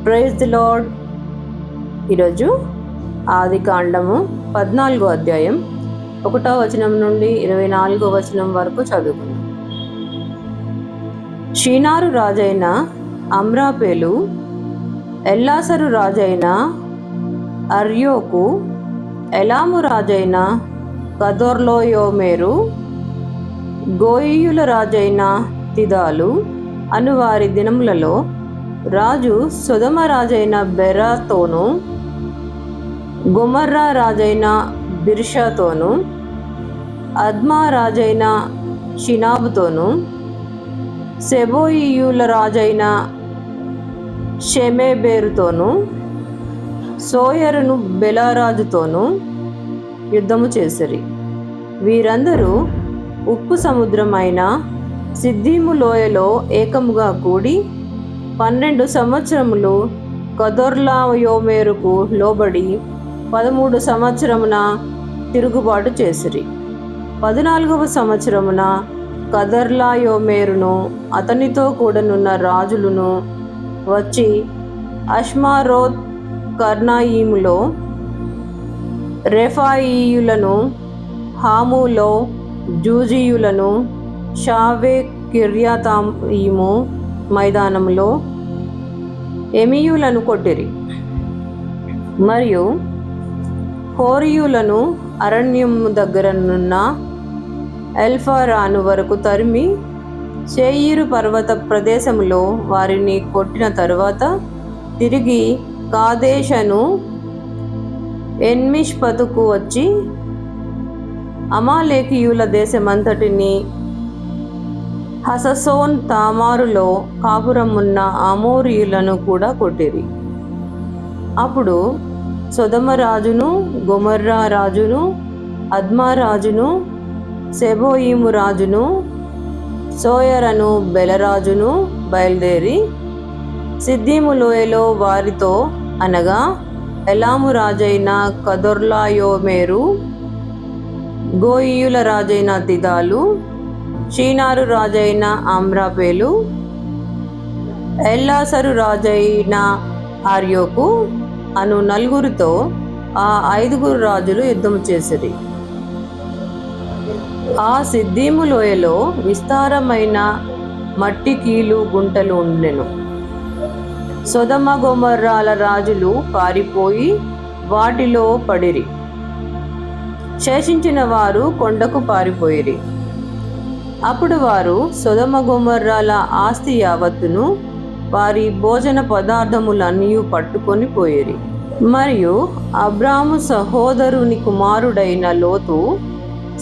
Praise the lord. ఈరోజు ఆది కాండము 14వ అధ్యాయం 1వ వచనం నుండి 24వ వచనం వరకు చదువుకుందాం. షీనారు రాజైన అమ్రాపేలు, ఎల్లాసరు రాజైన అర్యోకు, ఎలాము రాజైన కదొర్లాయోమెరు, గోయీయుల రాజైన తిదాలు అను వారి దినములలో రాజు సొదొమ రాజైన బెరాతోను, గొమొర్రా రాజైన బిర్షాతోను, అద్మా రాజైన షినాబుతోను, సెబోయీయుల రాజైన షెమెబెరుతోను, సోయరును బెలారాజుతోను యుద్ధము చేసిరి. వీరందరూ ఉప్పు సముద్రమైన సిద్దీము లోయలో ఏకముగా కూడి 12 సంవత్సరములు కదొర్లాయోమెరుకు లోబడి 13 సంవత్సరమున తిరుగుబాటు చేసిరి. 14వ సంవత్సరమున కదొర్లాయోమెరును అతనితో కూడనున్న రాజులను వచ్చి అష్మారోత్ కర్నాయిములో రెఫాయీయులను, హాములో జూజీయులను, షావే కిర్యతాయిము మైదానములో ఎమీయులను కొట్టిరి. మరియు హోరీయులను అరణ్యము దగ్గరనున్న ఎల్ఫరాను వరకు తరిమి శేయీరు పర్వత ప్రదేశములో వారిని కొట్టిన తరువాత తిరిగి కాదేషను ఎన్మిష్పతుకు వచ్చి అమాలేకీయుల దేశమంతటిని, హససోన్ తామారులో కాపురమున్న అమోరీయులను కూడా కొట్టిరి. అప్పుడు సొదొమ రాజును, గొమొర్రా రాజును, అద్మా రాజును, సెబోయీము రాజును, సోయరను బెలరాజును బయలుదేరి సిద్దీము లోయలో వారితో, అనగా ఎలాము రాజైన కదొర్లాయోమెరు, గోయీయుల రాజైన తిదాలు, షీనారు రాజైన అమ్రాపేలు, ఎల్లాసరు రాజైన అర్యోకు అను నలుగురితో ఆ 5 రాజులు యుద్ధము చేసిరి. ఆ సిద్దీము లోయలో విస్తారమైన మట్టి కీలు గుంటలు ఉండెను. సొదొమ గొమొర్రాల రాజులు పారిపోయి వాటిలో పడిరి. శేషించిన వారు కొండకు పారిపోయిరి. అప్పుడు వారు సొదొమ గొమొర్రాల ఆస్తి యావత్తును, వారి భోజన పదార్థములన్నీ పట్టుకొని పోయిరి. మరియు అబ్రాము సహోదరుని కుమారుడైన లోతు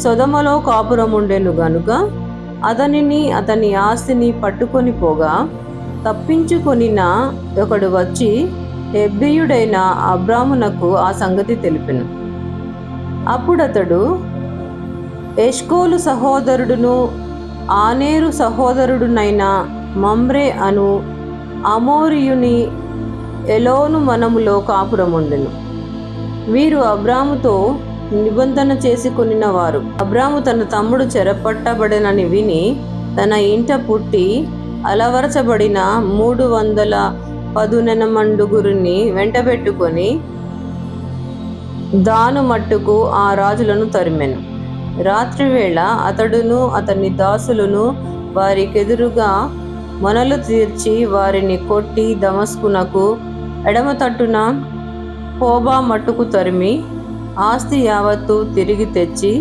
సొదొమలో కాపురముండెను గనుక అతనిని, అతని ఆస్తిని పట్టుకొని పోగా, తప్పించుకొనిన ఒకడు వచ్చి హెబ్రీయుడైన అబ్రామునకు ఆ సంగతి తెలిపెను. అప్పుడతడు ఎష్కోలు సహోదరుడును ఆనేరు సహోదరుడునైన మమ్రే అను అమోరీయుని ఎలోను వనములో కాపురముండెను. వీరు అబ్రాముతో నిబంధన చేసుకొనిన వారు. అబ్రాము తన తమ్ముడు చెరపట్టబడెనని విని తన ఇంట పుట్టి అలవరచబడిన 318 వెంటబెట్టుకొని దాను మట్టుకు ఆ రాజులను తరిమెను. రాత్రివేళ అతడును అతని దాసులను వారికెదురుగా మొనలు తీర్చి వారిని కొట్టి దమస్కునకు ఎడమ తట్టున హోబా మట్టుకు తరిమి ఆస్తి యావత్తు తిరిగి తెచ్చి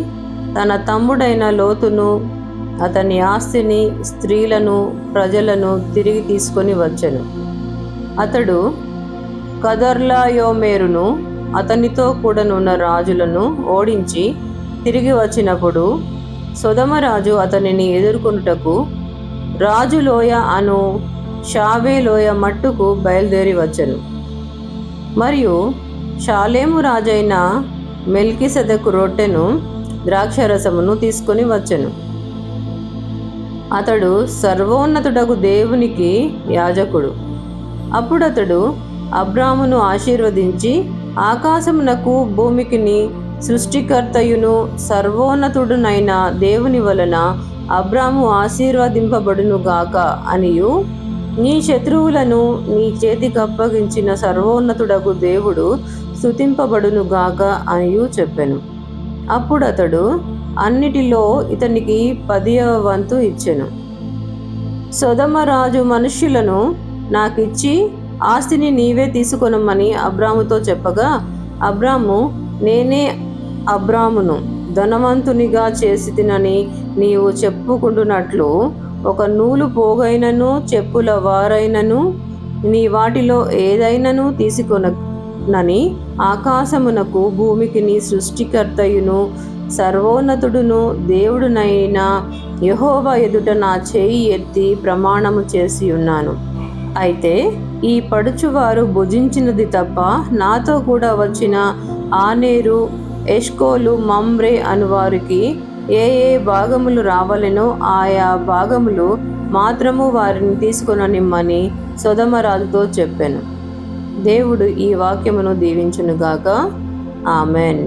తన తమ్ముడైన లోతును, అతని ఆస్తిని, స్త్రీలను, ప్రజలను తిరిగి తీసుకొని వచ్చెను. అతడు కదొర్లాయోమెరును అతనితో కూడనున్న రాజులను ఓడించి తిరిగి వచ్చినప్పుడు సొదొమ రాజు అతనిని ఎదుర్కొనుటకు రాజులోయ అను షావే లోయ మట్టుకు బయలుదేరి వచ్చెను. మరియు షాలేము రాజైన మెల్కీసెదెకు రొట్టెను, ద్రాక్షరసమును తీసుకొని వచ్చెను. అతడు సర్వోన్నతుడగు దేవునికి యాజకుడు. అప్పుడతడు అబ్రామును ఆశీర్వదించి, ఆకాశమునకు భూమికిని సృష్టికర్తయును సర్వోన్నతుడునైన దేవుని వలన అబ్రాము ఆశీర్వదింపబడునుగాక అనియు, నీ శత్రువులను నీ చేతికి అప్పగించిన సర్వోన్నతుడగు దేవుడు స్తుతింపబడునుగాక అనియు చెప్పెను. అప్పుడు అతడు అన్నిటిలో ఇతనికి 10వ వంతు ఇచ్చెను. సొదొమ రాజు మనుష్యులను నాకిచ్చి ఆస్తిని నీవే తీసుకొనమని అబ్రాముతో చెప్పగా, అబ్రాము, నేనే అబ్రామును ధనవంతునిగా చేసి తినని నీవు చెప్పుకుంటున్నట్లు ఒక నూలు పోగైనను చెప్పుల వారైనను నీ వాటిలో ఏదైనను తీసుకొనని ఆకాశమునకు భూమికి నీ సృష్టికర్తయును సర్వోన్నతుడును దేవుడునైన యెహోవా ఎదుట నా చేయి ఎత్తి ప్రమాణము చేసి ఉన్నాను. అయితే ఈ పడుచువారు భుజించినది తప్ప నాతో కూడా వచ్చిన ఆనేరు, ఎష్కోలు, మమ్రే అనువారికి ఏ ఏ భాగములు రావలెనో ఆయా భాగములు మాత్రము వారిని తీసుకొననిమ్మని సొదొమ రాజుతో చెప్పెను. దేవుడు ఈ వాక్యమును దీవించునుగాక. ఆమెన్.